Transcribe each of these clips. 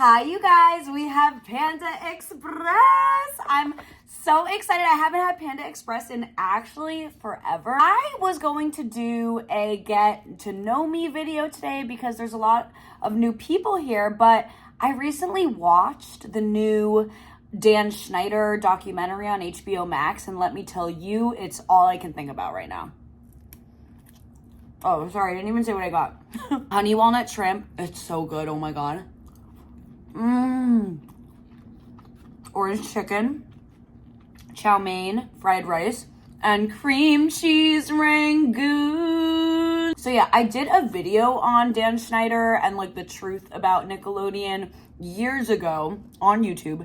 Hi, you guys. We have Panda Express. I'm so excited. I haven't had Panda Express in actually forever. I was going to do a get to know me video today because there's a lot of new people here, but I recently watched the new Dan Schneider documentary on HBO Max, and let me tell you, it's all I can think about right now. Oh, sorry, I didn't even say what I got. Honey walnut shrimp. It's so good. Oh my God. Orange chicken, chow mein, fried rice, and cream cheese rangoon. So yeah, I did a video on Dan Schneider and like the truth about Nickelodeon years ago on YouTube.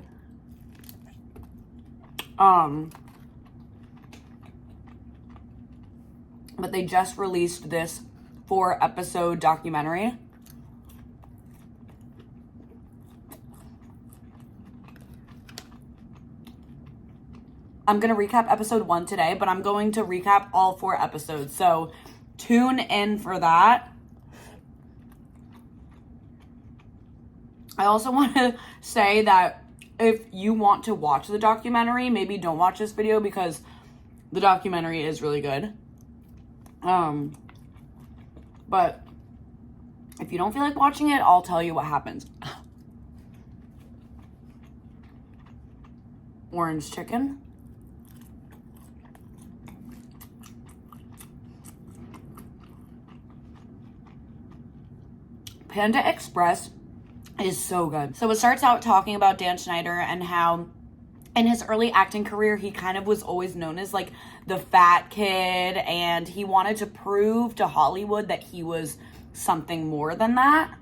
But they just released this 4-episode documentary. I'm going to recap episode 1 today, but I'm going to recap all 4 episodes. So tune in for that. I also want to say that if you want to watch the documentary, maybe don't watch this video because the documentary is really good. But if you don't feel like watching it, I'll tell you what happens. Orange chicken. Panda Express is so good. So it starts out talking about Dan Schneider and how in his early acting career, he kind of was always known as like the fat kid, and he wanted to prove to Hollywood that he was something more than that.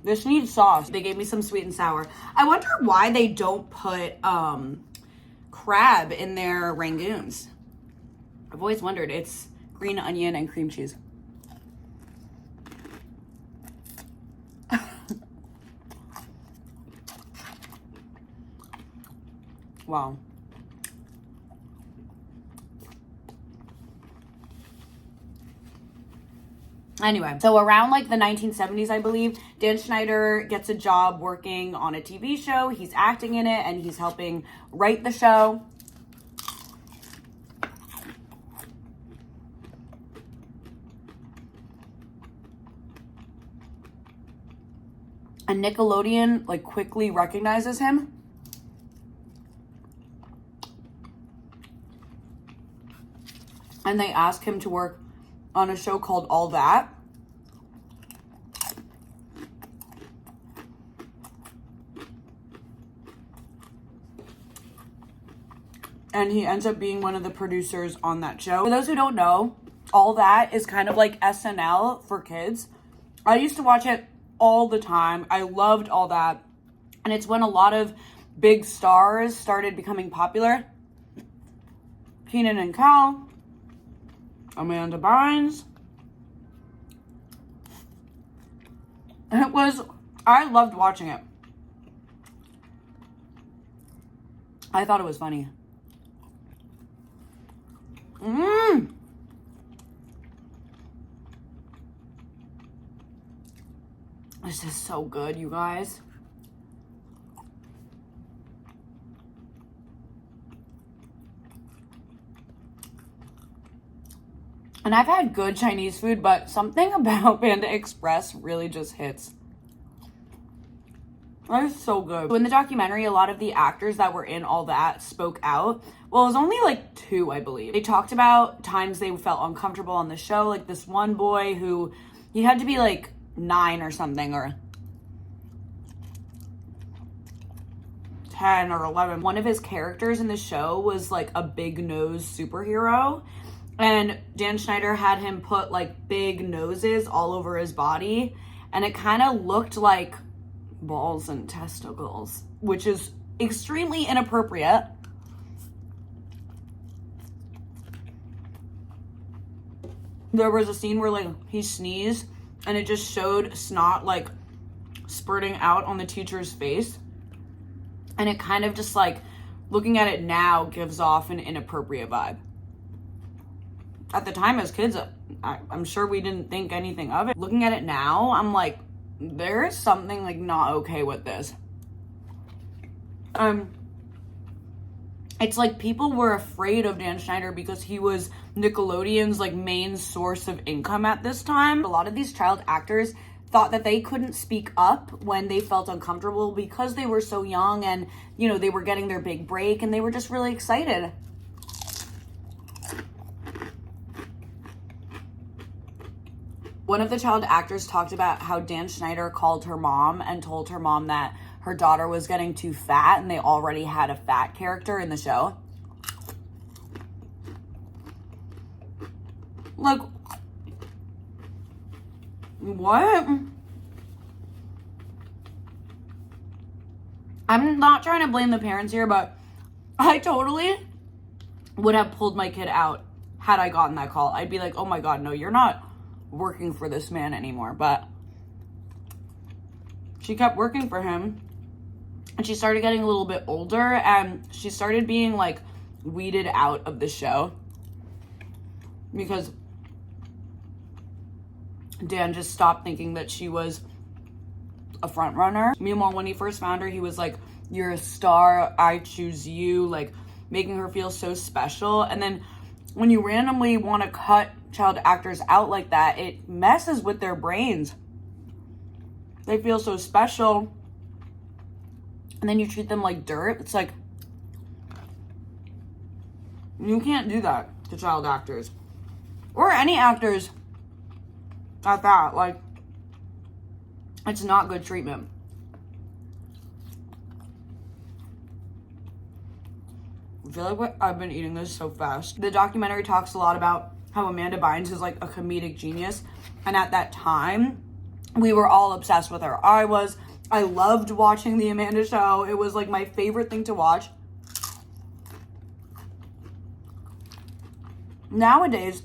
This needs sauce. They gave me some sweet and sour. I wonder why they don't put crab in their rangoons. I've always wondered. It's green onion and cream cheese. Wow. Anyway, so around like the 1970s, I believe, Dan Schneider gets a job working on a TV show. He's acting in it and he's helping write the show. And Nickelodeon like quickly recognizes him. And they ask him to work on a show called All That. And he ends up being one of the producers on that show. For those who don't know, All That is kind of like SNL for kids. I used to watch it all the time. I loved All That. And it's when a lot of big stars started becoming popular. Kenan and Kel, Amanda Bynes. I loved watching it. I thought it was funny. This is so good, you guys. And I've had good Chinese food, but something about Panda Express really just hits. That is so good. So in the documentary, a lot of the actors that were in All That spoke out. Well, it was only like 2, I believe. They talked about times they felt uncomfortable on the show. Like this one boy who, he had to be like 9 or something, or 10 or 11. One of his characters in the show was like a big nose superhero. And Dan Schneider had him put like big noses all over his body. And it kind of looked like balls and testicles, which is extremely inappropriate. There was a scene where like he sneezed and it just showed snot like spurting out on the teacher's face. And it kind of just like, looking at it now, gives off an inappropriate vibe. at the time as kids, I'm sure we didn't think anything of it. Looking at it now, I'm like, there is something like not okay with this. It's like people were afraid of Dan Schneider because he was Nickelodeon's like main source of income at this time. A lot of these child actors thought that they couldn't speak up when they felt uncomfortable because they were so young and, you know, they were getting their big break and they were just really excited. One of the child actors talked about how Dan Schneider called her mom and told her mom that her daughter was getting too fat and they already had a fat character in the show. Like, what? I'm not trying to blame the parents here, but I totally would have pulled my kid out had I gotten that call. I'd be like, oh my God, no, you're not working for this man anymore. But she kept working for him. And she started getting a little bit older and she started being like weeded out of the show because Dan just stopped thinking that she was a front runner. Meanwhile, when he first found her, he was like, you're a star, I choose you, like making her feel so special. And then when you randomly want to cut child actors out like that, it messes with their brains. They feel so special. And then you treat them like dirt. It's like, you can't do that to child actors. Or any actors at that. Like, it's not good treatment. I feel like I've been eating this so fast. The documentary talks a lot about how Amanda Bynes is like a comedic genius. And at that time, we were all obsessed with her. I loved watching the Amanda Show. It was like my favorite thing to watch. Nowadays,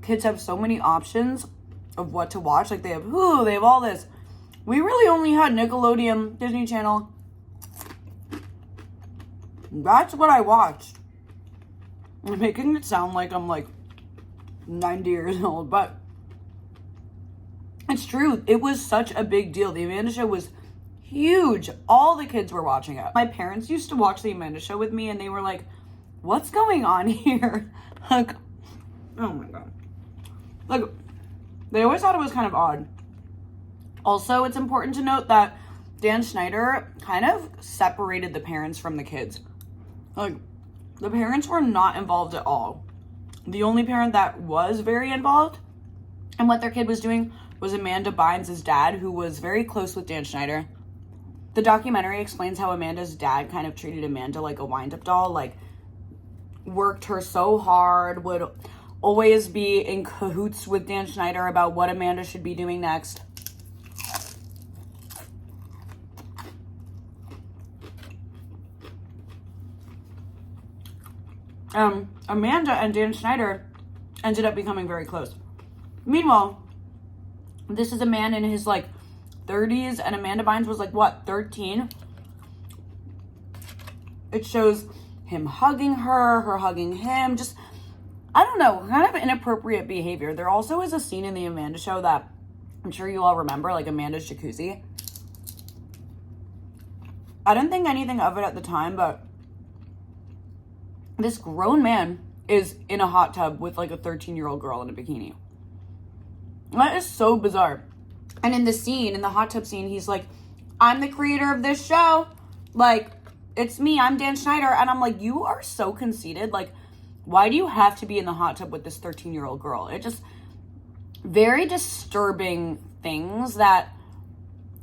kids have so many options of what to watch. Like they have Hulu, they have all this. We really only had Nickelodeon, Disney Channel. That's what I watched. I'm making it sound like I'm like 90 years old, but it's true. It was such a big deal. The Amanda Show was huge. All the kids were watching it. My parents used to watch the Amanda Show with me and they were like, what's going on here? Like, oh my God. Like, they always thought it was kind of odd. Also, it's important to note that Dan Schneider kind of separated the parents from the kids. Like, the parents were not involved at all. The only parent that was very involved in what their kid was doing was Amanda Bynes' dad, who was very close with Dan Schneider. The documentary explains how Amanda's dad kind of treated Amanda like a wind-up doll, like worked her so hard, would always be in cahoots with Dan Schneider about what Amanda should be doing next. Amanda and Dan Schneider ended up becoming very close. Meanwhile, this is a man in his like 30s and Amanda Bynes was like, what, 13? It shows him hugging her hugging him, just, I don't know, kind of inappropriate behavior. There also is a scene in the Amanda Show that I'm sure you all remember, like Amanda's jacuzzi. I didn't think anything of it at the time, but this grown man is in a hot tub with like a 13-year-old girl in a bikini. That is so bizarre. And in the scene, in the hot tub scene, he's like, I'm the creator of this show. Like, it's me, I'm Dan Schneider. And I'm like, you are so conceited. Like, why do you have to be in the hot tub with this 13-year-old girl? It just, very disturbing things that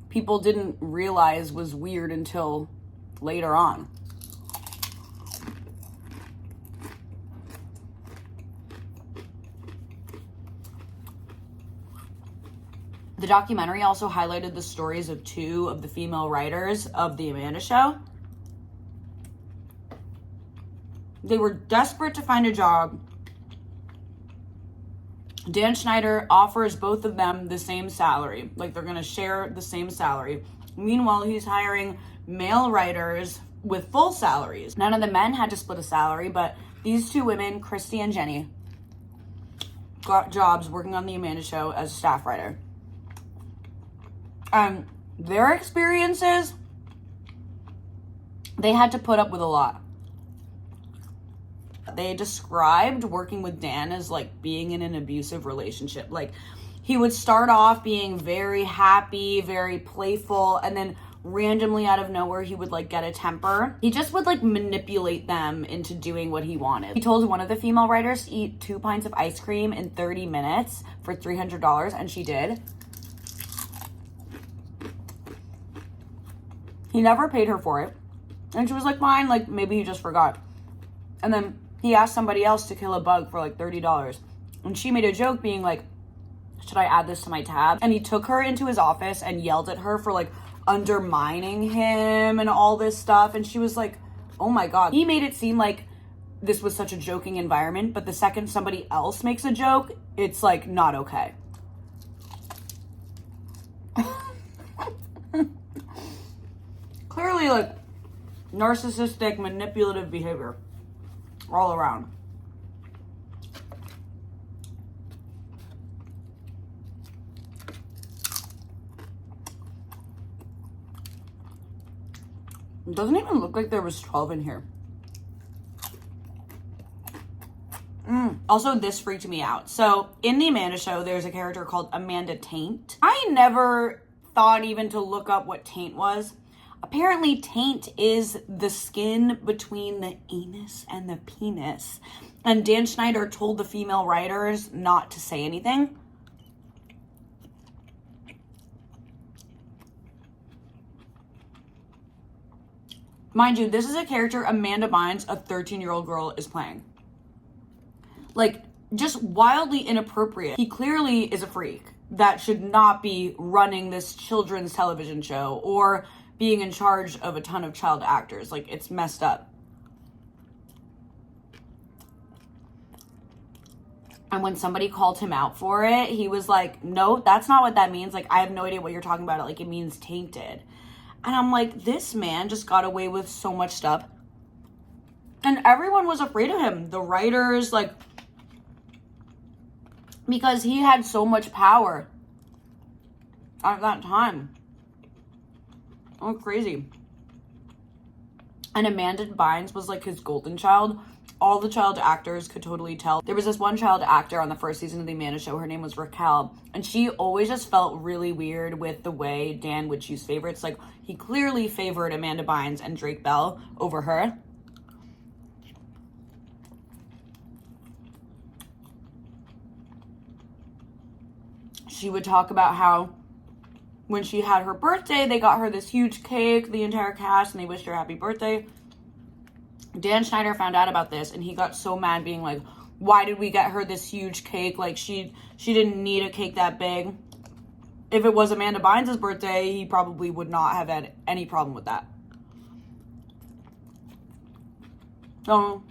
people didn't realize was weird until later on. The documentary also highlighted the stories of two of the female writers of The Amanda Show. They were desperate to find a job. Dan Schneider offers both of them the same salary. Like, they're going to share the same salary. Meanwhile, he's hiring male writers with full salaries. None of the men had to split a salary, but These two women, Christy and Jenny, got jobs working on the Amanda Show as a staff writer. Their experiences, they had to put up with a lot. They described working with Dan as like being in an abusive relationship. Like, he would start off being very happy, very playful, and then randomly out of nowhere he would like get a temper. He just would like manipulate them into doing what he wanted. He told one of the female writers to eat 2 pints of ice cream in 30 minutes for $300, and she did. He never paid her for it, and she was like, fine, like maybe he just forgot. And then he asked somebody else to kill a bug for like $30, and she made a joke being like, should I add this to my tab? And he took her into his office and yelled at her for like undermining him and all this stuff. And she was like, oh my God. He made it seem like this was such a joking environment, but the second somebody else makes a joke, it's like not okay. Clearly like narcissistic, manipulative behavior all around. It doesn't even look like there was 12 in here. Also, this freaked me out. So, in the Amanda Show, there's a character called Amanda Taint. I never thought even to look up what taint was. Apparently, taint is the skin between the anus and the penis. And Dan Schneider told the female writers not to say anything. Mind you, this is a character Amanda Bynes, a 13-year-old girl, is playing. Like, just wildly inappropriate. He clearly is a freak that should not be running this children's television show or being in charge of a ton of child actors. Like, it's messed up. And when somebody called him out for it, he was like, no, that's not what that means. Like, I have no idea what you're talking about. Like, it means tainted. And I'm like, this man just got away with so much stuff. And everyone was afraid of him. The writers, like, because he had so much power at that time. Oh, crazy. And Amanda Bynes was like his golden child. All the child actors could totally tell. There was this one child actor on the first season of the Amanda Show. Her name was Raquel. And she always just felt really weird with the way Dan would choose favorites. Like, he clearly favored Amanda Bynes and Drake Bell over her. She would talk about how when she had her birthday, they got her this huge cake, the entire cast, and they wished her happy birthday. Dan Schneider found out about this, and he got so mad, being like, why did we get her this huge cake? Like, she didn't need a cake that big. If it was Amanda Bynes' birthday, he probably would not have had any problem with that. So,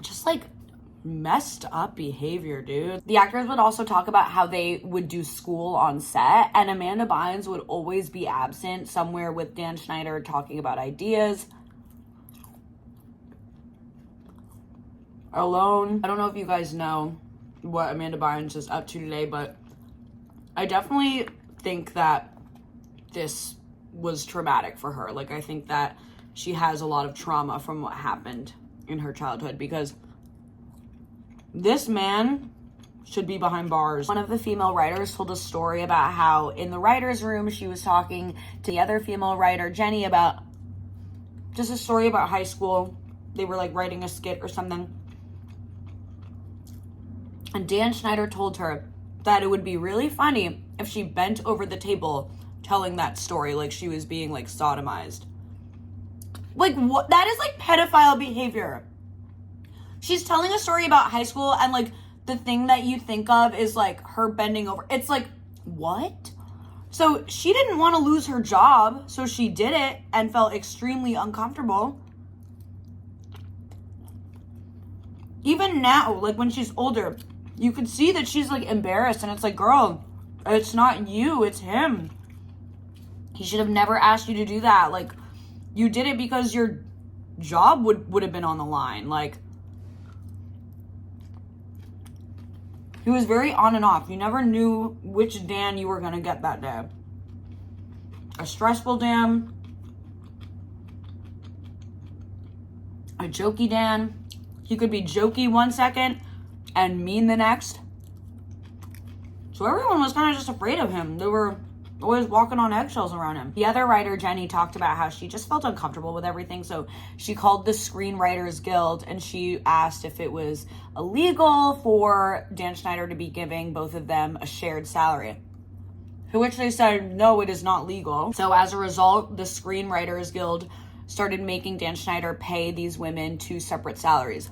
just like messed up behavior, dude. The actors would also talk about how they would do school on set, and Amanda Bynes would always be absent somewhere with Dan Schneider talking about ideas. Alone. I don't know if you guys know what Amanda Bynes is up to today, but I definitely think that this was traumatic for her. Like, I think that she has a lot of trauma from what happened in her childhood, because this man should be behind bars. One of the female writers told a story about how in the writer's room, she was talking to the other female writer, Jenny, about just a story about high school. They were like writing a skit or something. And Dan Schneider told her that it would be really funny if she bent over the table telling that story like she was being like sodomized. Like, what? That is like pedophile behavior. She's telling a story about high school, and like the thing that you think of is like her bending over. It's like, what? So she didn't want to lose her job, so she did it and felt extremely uncomfortable. Even now, like when she's older, you could see that she's like embarrassed, and it's like, girl, it's not you, it's him. He should have never asked you to do that. Like, you did it because you're job would have been on the line. Like, he was very on and off. You never knew which Dan you were going to get that day. A stressful Dan, a jokey Dan. He could be jokey one second and mean the next. So everyone was kind of just afraid of him. They were always walking on eggshells around him. The other writer, Jenny, talked about how she just felt uncomfortable with everything. So she called the Screenwriters Guild and she asked if it was illegal for Dan Schneider to be giving both of them a shared salary. To which they said, no, it is not legal. So as a result, the Screenwriters Guild started making Dan Schneider pay these women 2 separate salaries.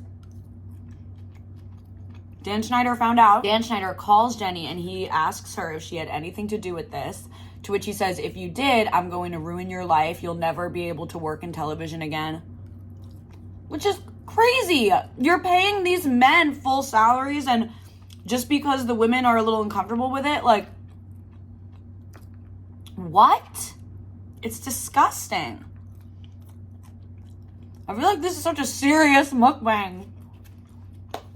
Dan Schneider found out. Dan Schneider calls Jenny and he asks her if she had anything to do with this. To which he says, if you did, I'm going to ruin your life. You'll never be able to work in television again. Which is crazy. You're paying these men full salaries, and just because the women are a little uncomfortable with it, like, what? It's disgusting. I feel like this is such a serious mukbang.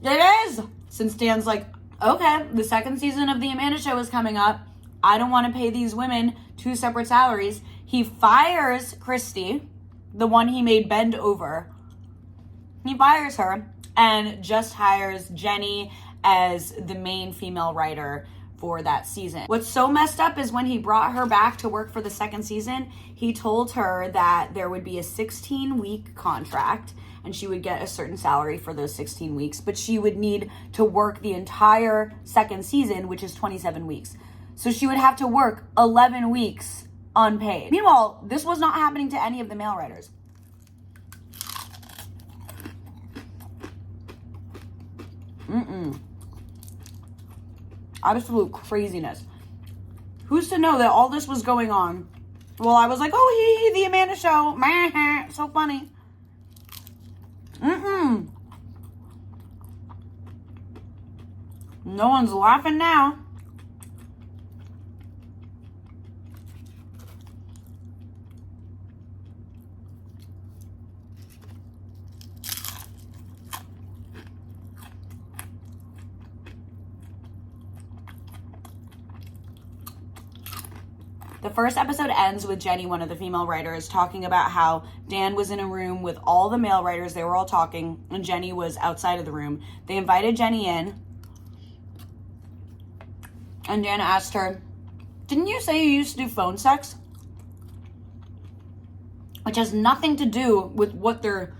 It is. Since Dan's like, okay, the second season of The Amanda Show is coming up. I don't want to pay these women 2 separate salaries. He fires Christy, the one he made bend over. He fires her and just hires Jenny as the main female writer for that season. What's so messed up is when he brought her back to work for the second season, he told her that there would be a 16-week contract and she would get a certain salary for those 16 weeks, but she would need to work the entire second season, which is 27 weeks. So she would have to work 11 weeks unpaid. Meanwhile, this was not happening to any of the male writers. Absolute craziness. Who's to know that all this was going on? Well, I was like, oh, the Amanda Show. So funny. No one's laughing now. The first episode ends with Jenny, one of the female writers, talking about how Dan was in a room with all the male writers. They were all talking, and Jenny was outside of the room. They invited Jenny in, and Dan asked her, didn't you say you used to do phone sex? Which has nothing to do with what they're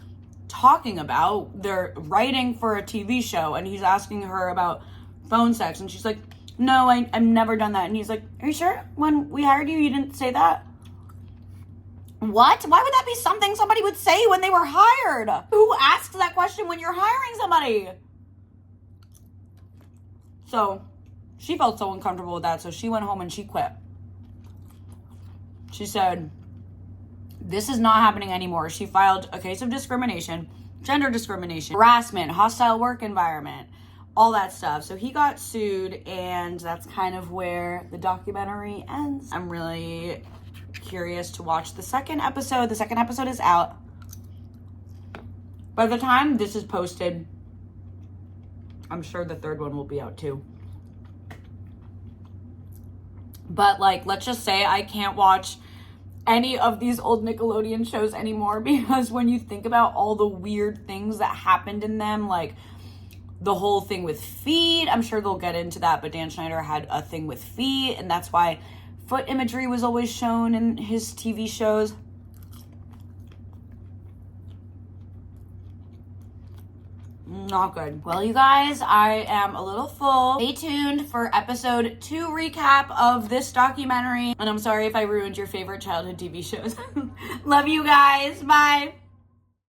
talking about. They're writing for a TV show, and he's asking her about phone sex, and she's like, no, I've never done that. And he's like, are you sure? When we hired you, you didn't say that? What? Why would that be something somebody would say when they were hired? Who asks that question when you're hiring somebody? So she felt so uncomfortable with that, so she went home and she quit. She said, this is not happening anymore. She filed a case of discrimination, gender discrimination, harassment, hostile work environment, all that stuff. So he got sued, and that's kind of where the documentary ends. I'm really curious to watch the second episode. The second episode is out. By the time this is posted, I'm sure the third one will be out too. But like, let's just say I can't watch any of these old Nickelodeon shows anymore, because when you think about all the weird things that happened in them, like the whole thing with feet, I'm sure they'll get into that, but Dan Schneider had a thing with feet, and that's why foot imagery was always shown in his TV shows. Not good. Well, you guys, I am a little full. Stay tuned for episode 2 recap of this documentary, and I'm sorry if I ruined your favorite childhood TV shows. Love you guys. Bye.